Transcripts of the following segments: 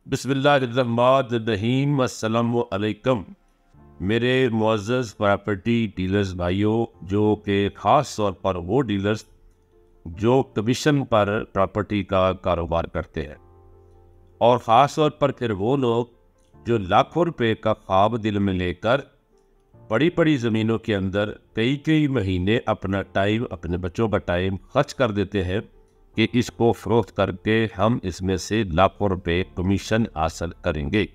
बिस्मिल्लाहिर्रहमानिर्रहीम। अस्सलामु अलैकुम। मेरे मुअज़्ज़ज़ प्रॉपर्टी डीलर्स भाइयों, जो कि ख़ास तौर पर वो डीलर्स जो कमीशन पर प्रॉपर्टी का कारोबार करते हैं, और ख़ास तौर पर फिर वो लोग जो लाखों रुपए का ख्वाब दिल में लेकर बड़ी बड़ी ज़मीनों के अंदर कई कई महीने अपना टाइम, अपने बच्चों का टाइम खर्च कर देते हैं कि इसको फ़रोख्त करके हम इसमें से लाखों रुपए कमीशन हासिल करेंगे।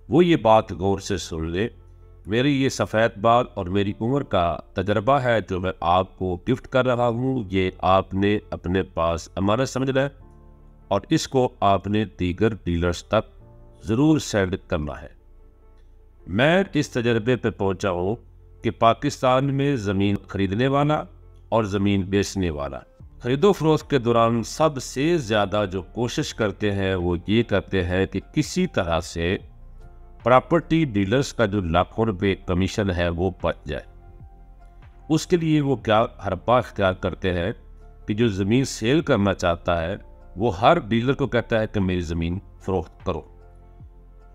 वो ये बात गौर से सुन ले। मेरी ये सफ़ेद बाल और मेरी उम्र का तजर्बा है जो मैं आपको गिफ्ट कर रहा हूँ। ये आपने अपने पास अमानत समझना है और इसको आपने दीगर डीलर्स तक ज़रूर सेंड करना है। मैं इस तजर्बे पे पहुँचा हूँ कि पाकिस्तान में ज़मीन ख़रीदने वाला और ज़मीन बेचने वाला खरीदो फरोख्त के दौरान सबसे ज़्यादा जो कोशिश करते हैं वो ये करते हैं कि किसी तरह से प्रॉपर्टी डीलर्स का जो लाखों रुपए कमीशन है वो बच जाए। उसके लिए वो क्या हरपा इख्तियार करते हैं कि जो ज़मीन सेल करना चाहता है वो हर डीलर को कहता है कि मेरी ज़मीन फ़रोख्त करो।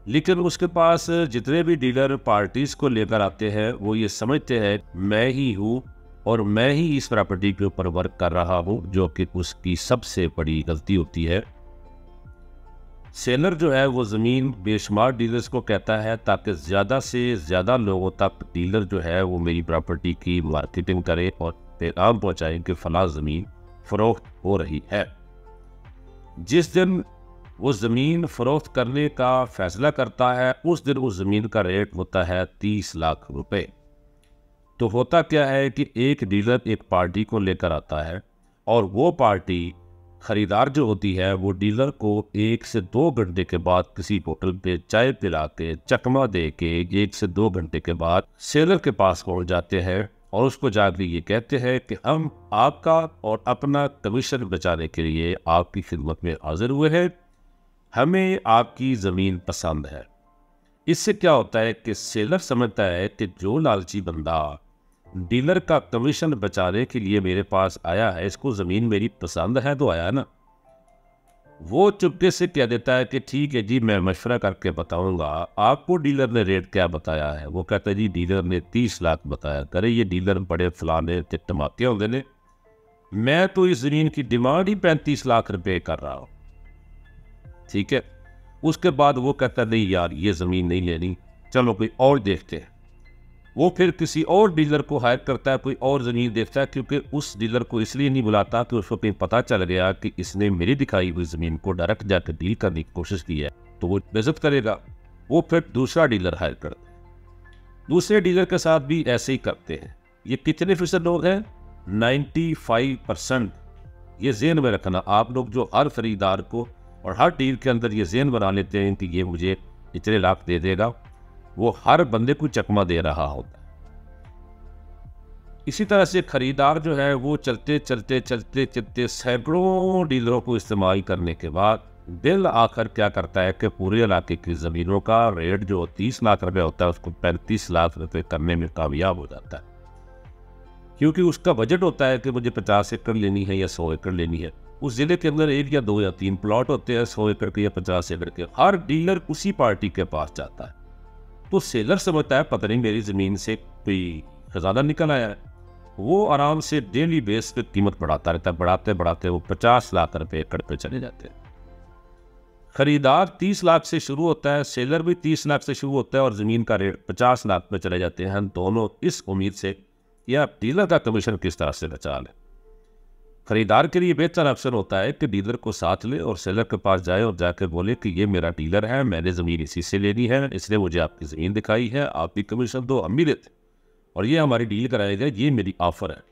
लेकिन उसके पास जितने भी डीलर पार्टीज़ को लेकर आते हैं वो ये समझते हैं मैं ही हूँ और मैं ही इस प्रॉपर्टी के ऊपर वर्क कर रहा हूँ, जो कि उसकी सबसे बड़ी गलती होती है। सेलर जो है वो ज़मीन बेशुमार डीलर्स को कहता है ताकि ज़्यादा से ज़्यादा लोगों तक डीलर जो है वो मेरी प्रॉपर्टी की मार्केटिंग करे और पैगाम पहुँचाए कि फ़लाँ ज़मीन फ़रोख्त हो रही है। जिस दिन वो ज़मीन फ़रोख्त करने का फ़ैसला करता है उस दिन उस ज़मीन का रेट होता है 30 लाख रुपए। तो होता क्या है कि एक डीलर एक पार्टी को लेकर आता है और वो पार्टी ख़रीदार जो होती है वो डीलर को 1 से 2 घंटे के बाद किसी होटल पे चाय पिला के चकमा दे के 1 से 2 घंटे के बाद सेलर के पास पहुंच जाते हैं और उसको जाकर ये कहते हैं कि हम आपका और अपना कमीशन बचाने के लिए आपकी खिदमत में हाजिर हुए हैं, हमें आपकी ज़मीन पसंद है। इससे क्या होता है कि सेलर समझता है कि जो लालची बंदा डीलर का कमीशन बचाने के लिए मेरे पास आया है, इसको ज़मीन मेरी पसंद है तो आया ना। वो चुपके से कह देता है कि ठीक है जी, मैं मशवरा करके बताऊंगा। आपको डीलर ने रेट क्या बताया है? वो कहता है जी डीलर ने 30 लाख बताया। करे ये डीलर बड़े फलाने टमाके होंगे ने, मैं तो इस ज़मीन की डिमांड ही 35 लाख रुपए कर रहा हूँ। ठीक है, उसके बाद वो कहता नहीं यार ये ज़मीन नहीं लेनी, चलो कोई और देखते हैं। वो फिर किसी और डीलर को हायर करता है, कोई और ज़मीन देखता है, क्योंकि उस डीलर को इसलिए नहीं बुलाता कि उसको कहीं पता चल गया कि इसने मेरी दिखाई हुई ज़मीन को डायरेक्ट जाकर डील करने की कोशिश की है तो वो बेइज्जत करेगा। वो फिर दूसरा डीलर हायर करता है। दूसरे डीलर के साथ भी ऐसे ही करते हैं। ये कितने फीसद लोग हैं? 95%। ये ज़हन में रखना आप लोग, जो हर खरीदार को और हर डील के अंदर ये ज़हन बना लेते हैं कि ये मुझे इतने लाख दे देगा, वो हर बंदे को चकमा दे रहा होता है। इसी तरह से खरीदार जो है वो चलते चलते चलते चलते सैकड़ों डीलरों को इस्तेमाल करने के बाद दिल आखिर क्या करता है कि पूरे इलाके की ज़मीनों का रेट जो 30 लाख रुपए होता है उसको 35 लाख रुपए करने में कामयाब हो जाता है। क्योंकि उसका बजट होता है कि मुझे 50 एकड़ लेनी है या 100 एकड़ लेनी है। उस ज़िले के अंदर 1 या 2 या 3 प्लॉट होते हैं 100 एकड़ के या 50 एकड़ के। हर डीलर उसी पार्टी के पास जाता है। तो सेलर समझता है पता नहीं मेरी ज़मीन से कोई खजाना निकल आया है। वो आराम से डेली बेस पे कीमत बढ़ाता रहता है। बढ़ाते बढ़ाते वो 50 लाख रुपए एकड़ पे चले जाते हैं। खरीदार 30 लाख से शुरू होता है, सेलर भी 30 लाख से शुरू होता है और ज़मीन का रेट 50 लाख पे चले जाते हैं। हम दोनों इस उम्मीद से या डीलर का कमीशन किस तरह से बचा लें। खरीदार के लिए बेहतर ऑप्शन होता है कि डीलर को साथ ले और सेलर के पास जाए और जाकर बोले कि ये मेरा डीलर है, मैंने ज़मीन इसी से लेनी है, इसने मुझे आपकी ज़मीन दिखाई है, आप भी कमीशन दो, हम भी देते और ये हमारी डील कराएगा, ये मेरी ऑफ़र है।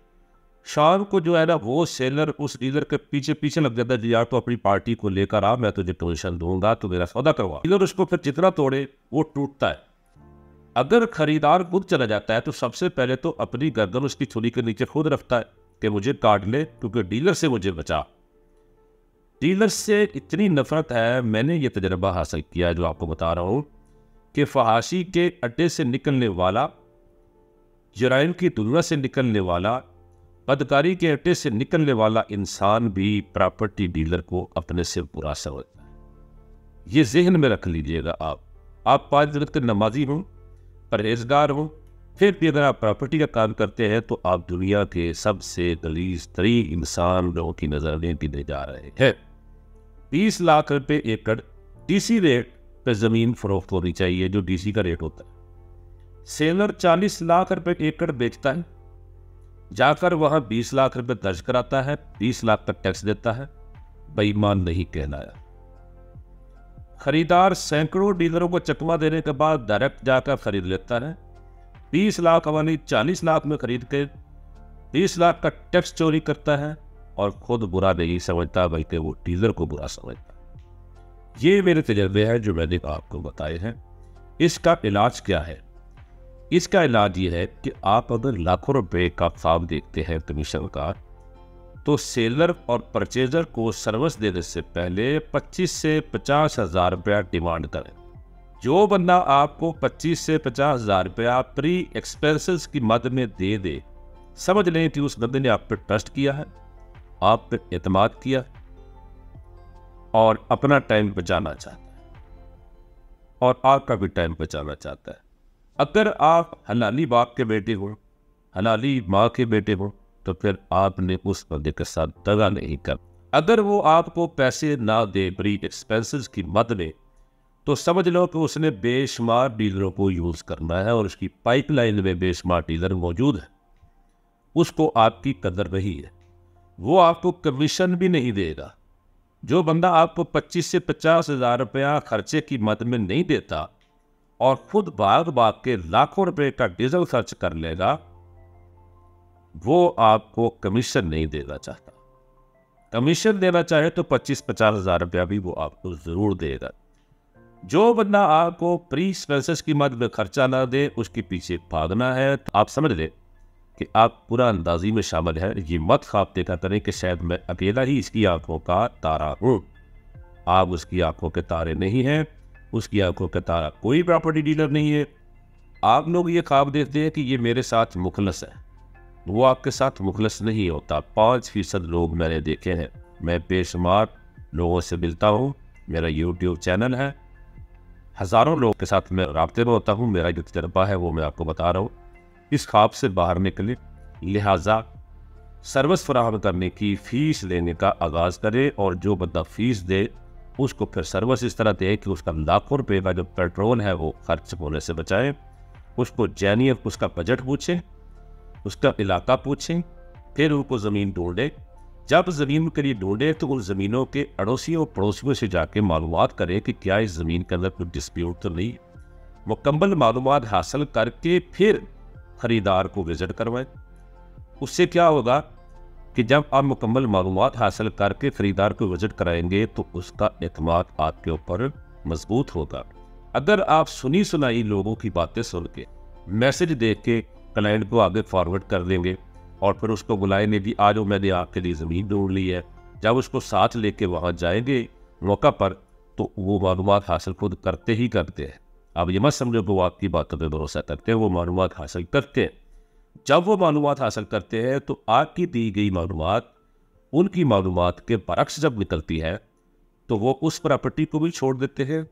शाम को जो है ना वो सेलर उस डीलर के पीछे पीछे लग जाता है, यार तो अपनी पार्टी को लेकर आ, मैं तुझे कमीशन दूंगा, तो मेरा सौदा करवा। डीलर उसको फिर जितना तोड़े वो टूटता है। अगर खरीदार खुद चला जाता है तो सबसे पहले तो अपनी गर्दन उसकी छुरी के नीचे खुद रखता है कि मुझे काट ले, क्योंकि डीलर से मुझे बचा। डीलर से इतनी नफरत है, मैंने ये तजर्बा हासिल किया है जो आपको बता रहा हूँ, कि फहाशी के अड्डे से निकलने वाला, जराइम की दुनिया से निकलने वाला, बदकारी के अड्डे से निकलने वाला इंसान भी प्रॉपर्टी डीलर को अपने से बुरा समझता है। ये जहन में रख लीजिएगा। आप 5 वक्त के नमाजी हों, परहेजगार हों, फिर भी अगर आप प्रॉपर्टी का काम करते हैं तो आप दुनिया के सबसे गलीज तरीन इंसान लोगों की नजर में गिने जा रहे हैं। 20 लाख रुपए एकड़ डीसी रेट पे जमीन फरोख्त होनी चाहिए, जो डीसी का रेट होता है। सेलर 40 लाख रुपए एकड़ बेचता है, जाकर वहां 20 लाख रुपए दर्ज कराता है, 20 लाख का टैक्स देता है, बेईमान नहीं कहलाया। खरीदार सैकड़ों डीलरों को चकमा देने के बाद डायरेक्ट जाकर खरीद लेता है, 20 लाख वाली 40 लाख में खरीद के 20 लाख का टैक्स चोरी करता है और खुद बुरा नहीं समझता बल्कि वो डीलर को बुरा समझता है। ये मेरे तजर्बे हैं जो मैंने आपको बताए हैं। इसका इलाज क्या है? इसका इलाज ये है कि आप अगर लाखों रुपए का ख्वाब देखते हैं कमीशन का, तो सेलर और परचेजर को सर्विस देने से पहले 25 से 50 हज़ार रुपया डिमांड करें। जो बंदा आपको 25 से 50 हज़ार रुपया प्री एक्सपेंसेस की मद में दे दे, समझ लें कि उस बंदे ने आप पर ट्रस्ट किया है, आप पर एतमाद किया और अपना टाइम बचाना चाहता है और आपका भी टाइम बचाना चाहता है। अगर आप हलाली बाप के बेटे हो, हलाली माँ के बेटे हो, तो फिर आपने उस बंदे के साथ दगा नहीं कर। अगर वो आपको पैसे ना दे प्री एक्सपेंसेस की मद में, तो समझ लो कि उसने बेशुमार डीलरों को यूज़ करना है और उसकी पाइपलाइन में बेशुमार डीलर मौजूद है। उसको आपकी कदर नहीं है, वो आपको कमीशन भी नहीं देगा। जो बंदा आपको 25 से 50 हज़ार रुपया खर्चे की मद में नहीं देता और खुद भाग भाग के लाखों रुपए का डीजल खर्च कर लेगा, वो आपको कमीशन नहीं देना चाहता। कमीशन देना चाहे तो 25-50 हज़ार रुपया भी वो आपको ज़रूर देगा। जो बंदा आपको प्री एक्सपेंसेस की मद में खर्चा ना दे, उसके पीछे भागना है, तो आप समझ ले कि आप पूरा अंदाजी में शामिल है। ये मत ख्वाब देखा करें कि शायद मैं अकेला ही इसकी आंखों का तारा हूँ। आप उसकी आंखों के तारे नहीं हैं, उसकी आंखों का तारा कोई प्रॉपर्टी डीलर नहीं है। आप लोग ये ख्वाब देखते हैं कि ये मेरे साथ मुखलस है, वो आपके साथ मुखलस नहीं होता। 5% लोग मैंने देखे हैं। मैं बेशुमार लोगों से मिलता हूँ, मेरा YouTube चैनल है, हज़ारों लोगों के साथ मैं राब्ते में होता हूँ। मेरा जो तजर्बा है वो मैं आपको बता रहा हूँ। इस ख्वाब से बाहर निकले, लिहाजा सर्विस फराहम करने की फ़ीस लेने का आगाज़ करे और जो बंदा फ़ीस दे उसको फिर सर्विस इस तरह दे कि उसका लाखों रुपये का जो पेट्रोल है वो खर्च होने से बचाए। उसको जानिए, उसका बजट पूछें, उसका इलाका पूछें, फिर उनको ज़मीन ढूंढे। जब ज़मीन के लिए ढूंढे तो उन ज़मीनों के अड़ोसियों पड़ोसियों से जाके मालूमात करें कि क्या इस ज़मीन के अंदर कोई डिस्प्यूट तो नहीं। मुकम्मल मालूमात हासिल करके फिर ख़रीदार को विज़िट करवाएं। उससे क्या होगा कि जब आप मुकम्मल मालूमात हासिल करके ख़रीदार को विज़िट कराएंगे तो उसका एतमाद आपके ऊपर मजबूत होगा। अगर आप सुनी सुनाई लोगों की बातें सुन के मैसेज दे के क्लाइंट को आगे फॉरवर्ड कर देंगे और फिर उसको बुलाएंगे भी आ जाओ मैंने आपके लिए ज़मीन ढूंढ ली है, जब उसको साथ लेके वहाँ जाएंगे मौका पर, तो वो मालूमात हासिल खुद करते ही करते हैं। अब ये मत समझो कि वो आपकी बातों पर भरोसा करते हैं, वो मालूमात हासिल करते हैं। जब वो मालूमात हासिल करते हैं तो आपकी दी गई मालूमात उनकी मालूमात के बरक्स जब निकलती है तो वो उस प्रॉपर्टी को भी छोड़ देते हैं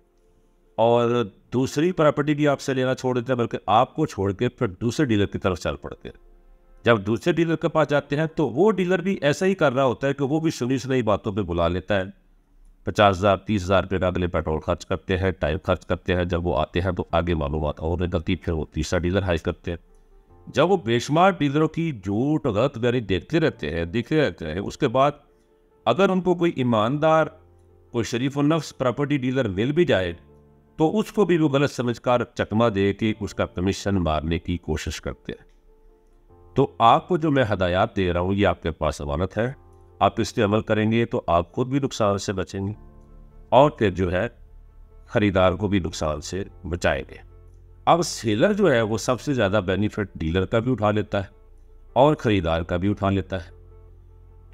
और दूसरी प्रॉपर्टी भी आपसे लेना छोड़ देते हैं, बल्कि आपको छोड़ के फिर दूसरे डीलर की तरफ चल पड़ते हैं। जब दूसरे डीलर के पास जाते हैं तो वो डीलर भी ऐसा ही कर रहा होता है कि वो भी सुनी सुनाई बातों पे बुला लेता है। 50,000-30,000 रुपये का अगले पेट्रोल खर्च करते हैं, टाइम खर्च करते हैं। जब वो आते हैं तो आगे मालूमात और निकलती, फिर वो तीसरा डीलर हाई करते हैं। जब वो बेशुमार डीलरों की झूठ गलत बयानी देखते रहते हैं, उसके बाद अगर उनको कोई ईमानदार, कोई शरीफ नफ्स प्रॉपर्टी डीलर मिल भी जाए तो उसको भी वो गलत समझकर चकमा दे के उसका कमीशन मारने की कोशिश करते हैं। तो आपको जो मैं हदायत दे रहा हूँ ये आपके पास अमानत है, आप इस पर अमल करेंगे तो आप खुद भी नुकसान से बचेंगे और फिर जो है ख़रीदार को भी नुकसान से बचाएंगे। अब सेलर जो है वो सबसे ज़्यादा बेनिफिट डीलर का भी उठा लेता है और ख़रीदार का भी उठा लेता है,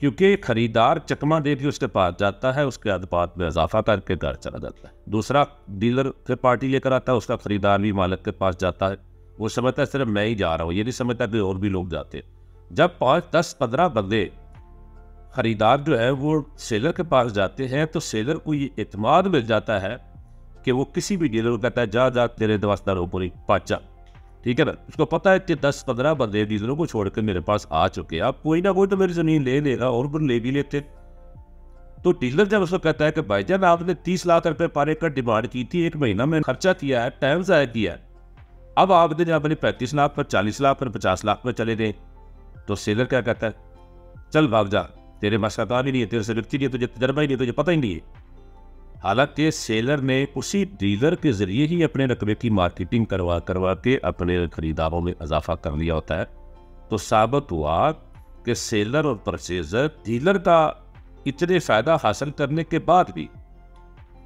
क्योंकि ख़रीदार चकमा दे के उसके पास जाता है, उसके अदपात में इजाफा करके घर चला जाता है। दूसरा डीलर फिर पार्टी लेकर आता है, उसका ख़रीदार भी मालिक के पास जाता है। वो समझता है सिर्फ मैं ही जा रहा हूँ, ये नहीं समझता कि और भी लोग जाते हैं। जब 5, 10, 15 बंदे ख़रीदार जो है वो सेलर के पास जाते हैं तो सेलर को ये इत्मीनान मिल जाता है कि वो किसी भी डीलर को कहता है जा जा तेरे दवास्तार हो पूरी पाचा, ठीक है ना। उसको पता है कि 10-15 बंदे डीलरों को छोड़कर मेरे पास आ चुके हैं, अब कोई ना कोई तो मेरी ज़मीन ले लेगा, और फिर ले भी लेते। तो डीलर जब उसको कहता है कि भाईजान आपने 30 लाख रुपए पारे का डिमांड की थी, 1 महीना में खर्चा किया है, टाइम ज़ाया किया है, अब आपने जब अपने 35 लाख पर 40 लाख पर 50 लाख पर चले गए, तो सेलर क्या कहता है, चल भाग जा, तेरे बस का काम ही नहीं है, तेरे से लिखती नहीं है, तुझे तजर्बा ही नहीं, तुझे पता ही नहीं है। हालांकि सेलर ने उसी डीलर के जरिए ही अपने रकबे की मार्केटिंग करवा करवा के अपने खरीदारों में इजाफा कर लिया होता है। तो साबित हुआ कि सेलर और परचेजर डीलर का इतने फायदा हासिल करने के बाद भी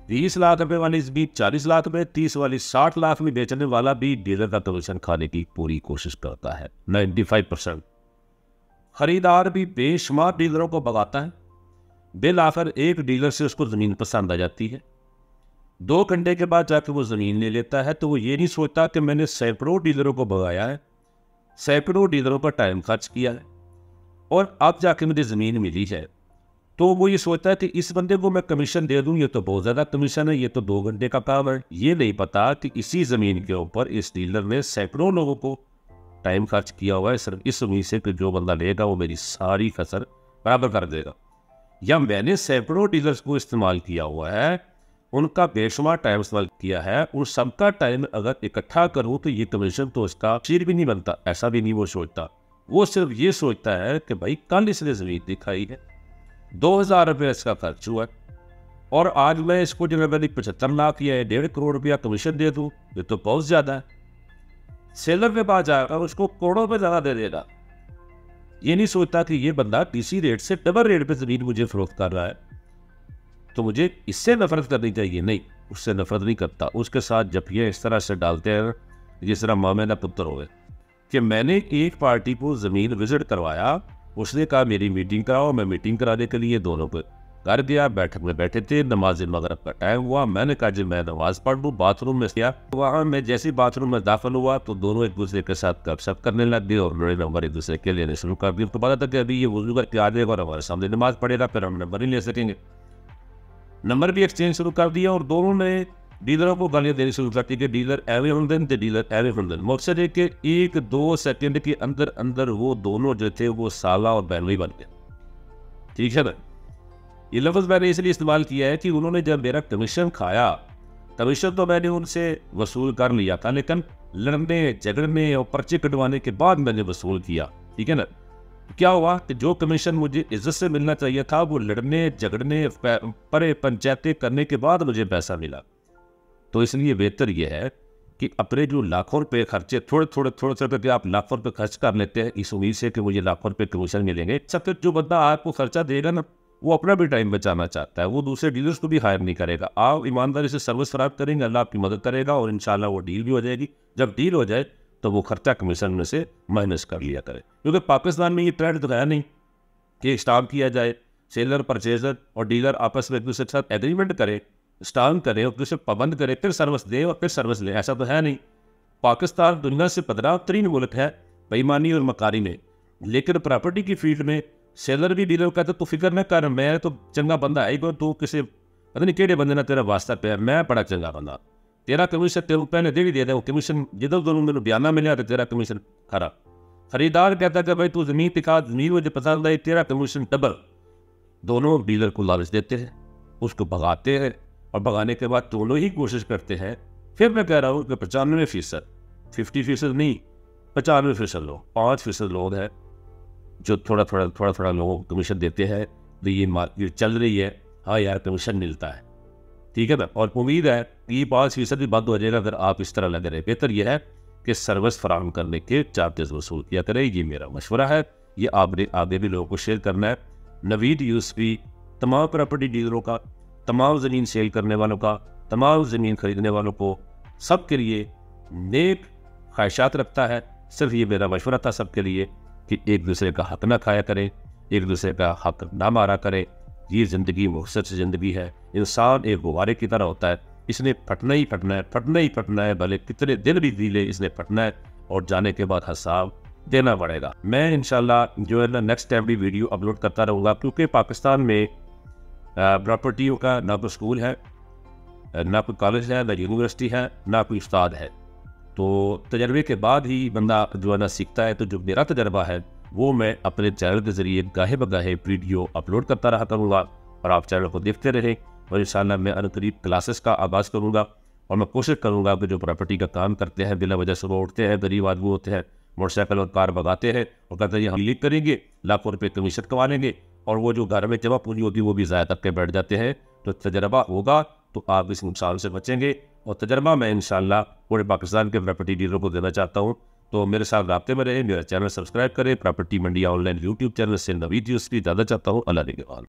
20 लाख रुपए वाली भी 40 लाख में, 30 वाली 60 लाख में बेचने वाला भी डीलर का कमीशन खाने की पूरी कोशिश करता है। 95% खरीदार भी बेशुमार डीलरों को भगाता है, बिल आखिर एक डीलर से उसको ज़मीन पसंद आ जाती है, 2 घंटे के बाद जाकर वो ज़मीन ले लेता है। तो वो ये नहीं सोचता कि मैंने सैकड़ों डीलरों को भगाया है, सैकड़ों डीलरों पर टाइम खर्च किया है, और अब जाके मुझे ज़मीन मिली है। तो वो ये सोचता है कि इस बंदे को मैं कमीशन दे दूं, ये तो बहुत ज़्यादा कमीशन है, ये तो 2 घंटे का काम है। ये नहीं पता कि इसी ज़मीन के ऊपर इस डीलर ने सैकड़ों लोगों को टाइम खर्च किया हुआ है, सिर्फ इस उम्मीद से कि जो बंदा लेगा वो मेरी सारी फसल बराबर कर देगा। या मैंने सैकड़ों डीलर्स को इस्तेमाल किया हुआ है, उनका बेशुमार टाइम इस्तेमाल किया है, उन सबका टाइम अगर इकट्ठा करूं तो ये कमीशन तो उसका शेर भी नहीं बनता। ऐसा भी नहीं वो सोचता, वो सिर्फ ये सोचता है कि भाई कल इसने ज़मीन दिखाई है, 2000 रुपये इसका खर्च हुआ है, और आज मैं इसको जो मैंने 75 लाख या 1.5 करोड़ रुपया कमीशन दे दूँ, ये तो बहुत ज़्यादा है। सेलर के पास जाएगा उसको करोड़ों पे ज़्यादा दे देगा। ये नहीं सोचता कि ये बंदा किसी रेट से डबल रेट पे ज़मीन मुझे फरोख्त कर रहा है, तो मुझे इससे नफरत करनी चाहिए। नहीं, उससे नफरत नहीं करता, उसके साथ जपियाँ इस तरह से डालते हैं जिस तरह मामे ना पुत्र हो गए। कि मैंने एक पार्टी को ज़मीन विजिट करवाया, उसने कहा मेरी मीटिंग कराओ, मैं मीटिंग कराने के लिए दोनों को घर गया, बैठक में बैठे थे, नमाज मगरब का टाइम हुआ, मैंने कहा जी मैं नमाज पढ़ लूँ, बाथरूम में गया, वहाँ मैं जैसे ही बाथरूम में दाखिल हुआ तो दोनों एक दूसरे के साथ गपशप करने लग गए और मेरे नंबर एक दूसरे के लेने शुरू कर दिए। तो पता था कि अभी ये वजू करके आ जाएगा और हमारे सामने नमाज पढ़ेगा, फिर हम नंबर नहीं ले सकेंगे। नंबर भी एक्सचेंज शुरू कर दिया और दोनों ने डीलरों को गालियाँ देनी शुरू कर दी कि डीलर एवे हमदन थे, डीलर एवे हमदन। मकसद है कि 1-2 सेकंड के अंदर अंदर वो दोनों जो थे वो साला और बहनोई बन गए। ठीक है ना, ये लफ्ज़ मैंने इसलिए इस्तेमाल किया है कि उन्होंने जब मेरा कमीशन खाया, कमीशन तो मैंने उनसे वसूल कर लिया था, लेकिन लड़ने झगड़ने और पर्चे कटवाने के बाद मैंने वसूल किया। ठीक है ना, क्या हुआ कि जो कमीशन मुझे इज्जत से मिलना चाहिए था वो लड़ने झगड़ने परे पंचायतें करने के बाद मुझे पैसा मिला। तो इसलिए बेहतर यह है कि अपने जो लाखों रुपए खर्चे थोड़े थोड़े करके आप लाखों रुपए खर्च कर लेते हैं इस उम्मीद से कि मुझे लाखों रुपए कमीशन मिलेंगे। सब फिर जो बंदा आपको खर्चा देगा ना, वो अपना भी टाइम बचाना चाहता है, वो दूसरे डीलर्स को भी हायर नहीं करेगा। आप ईमानदारी से सर्विस फराहम करेंगे, अल्लाह आपकी मदद करेगा और इंशाल्लाह वो डील भी हो जाएगी। जब डील हो जाए तो वो खर्चा कमीशन में से माइनस कर लिया करे, क्योंकि पाकिस्तान में ये ट्रेंड तो है नहीं कि स्टाम्प किया जाए, सेलर परचेजर और डीलर आपस में एक दूसरे के साथ एग्रीमेंट करे, स्टाम्प करे और दूसरे पाबंद करे, फिर सर्विस दे और फिर सर्विस ले। ऐसा तो है नहीं। पाकिस्तान दुनिया से 15-3 मुल्क है बेईमानी और मकारी में, लेकिन प्रॉपर्टी की फील्ड में सेलर भी डीलर कहते तो फिक्र न कर, मैं तो चंगा बंदा है, तो किसी पता नहीं केड़े बंदे ने तेरा वास्ता पे, मैं बड़ा चंगा बंदा, तेरा कमीशन तेरे पहले दे ही दे वो कमीशन जिधर दोनों मैंने बयाना मिला तो तेरा कमीशन खरा। खरीदार कहता कि भाई तू ज़मीन दिखा, ज़मीन मुझे पसंद आई, तेरा कमीशन डबल। दोनों डीलर को लालच देते हैं, उसको भगाते हैं और भगाने के बाद दोनों ही कोशिश करते हैं। फिर मैं कह रहा हूँ कि 95%, 50% नहीं, 95% लोग, 5% लोग हैं जो थोड़ा थोड़ा लोगों को कमीशन देते हैं। तो ये मार्केट चल रही है, हाँ यार कमीशन मिलता है, ठीक है ना, और उम्मीद है कि ये 5% भी बंद हो जाएगा अगर आप इस तरह लगे रहे। बेहतर यह है कि सर्विस फराहम करने के चार्जेस वसूल किया करें, ये मेरा मशवरा है, ये आपने आगे भी लोगों को शेयर करना है। नवीद यूसुफी तमाम प्रॉपर्टी डीलरों का, तमाम ज़मीन सेल करने वालों का, तमाम ज़मीन खरीदने वालों को, सब के लिए नेक ख्वाहिशात रखता है। सिर्फ ये मेरा मशवरा था सबके लिए कि एक दूसरे का हक ना खाया करें, एक दूसरे का हक ना मारा करें। ये ज़िंदगी मुख्तसर सी ज़िंदगी है, इंसान एक गुब्बारे की तरह होता है, इसने फटना ही फटना है, फटना ही फटना है, भले कितने दिन भी दिले इसने फटना है और जाने के बाद हिसाब देना पड़ेगा। मैं इंशाल्लाह जो है ना नेक्स्ट टाइम भी वीडियो अपलोड करता रहूँगा, क्योंकि पाकिस्तान में प्रॉपर्टियों का ना तो स्कूल है ना कोई कॉलेज है, ना यूनिवर्सिटी है, ना कोई उस्ताद है। तो तजर्बे के बाद ही बंदा जो है ना सीखता है। तो जो मेरा तजर्बा है वो मैं अपने चैनल के ज़रिए गाहे बगाहे वीडियो अपलोड करता रहा करूँगा और आप चैनल को देखते रहें। और इंशाल्लाह मैं अनकरीब क्लासेस का आगाज़ करूँगा और मैं कोशिश करूँगा कि जो प्रॉपर्टी का काम करते हैं, बिला वजह सुबह उठते हैं, गरीब आदमी होते हैं, मोटरसाइकिल और कार भगाते हैं और कहते हैं ये हम लीक करेंगे, लाखों रुपये कमीशन कमा लेंगे, और वो जो घर में जमा पूंजी होती है वो भी ज़ाया करके बैठ जाते हैं। तो तजर्बा होगा तो आप इस नुकसान से बचेंगे। और तजर्बा मैं इंशाल्लाह पूरे पाकिस्तान के प्रॉपर्टी डीलर को देना चाहता हूँ। तो मेरे साथ राब्ते में रहें, मेरा चैनल सब्सक्राइब करें। प्रॉपर्टी मंडी ऑनलाइन यूट्यूब चैनल से नवीद यूसुफ की ज़्यादा चाहता हूँ। अल्लाह निगहबान।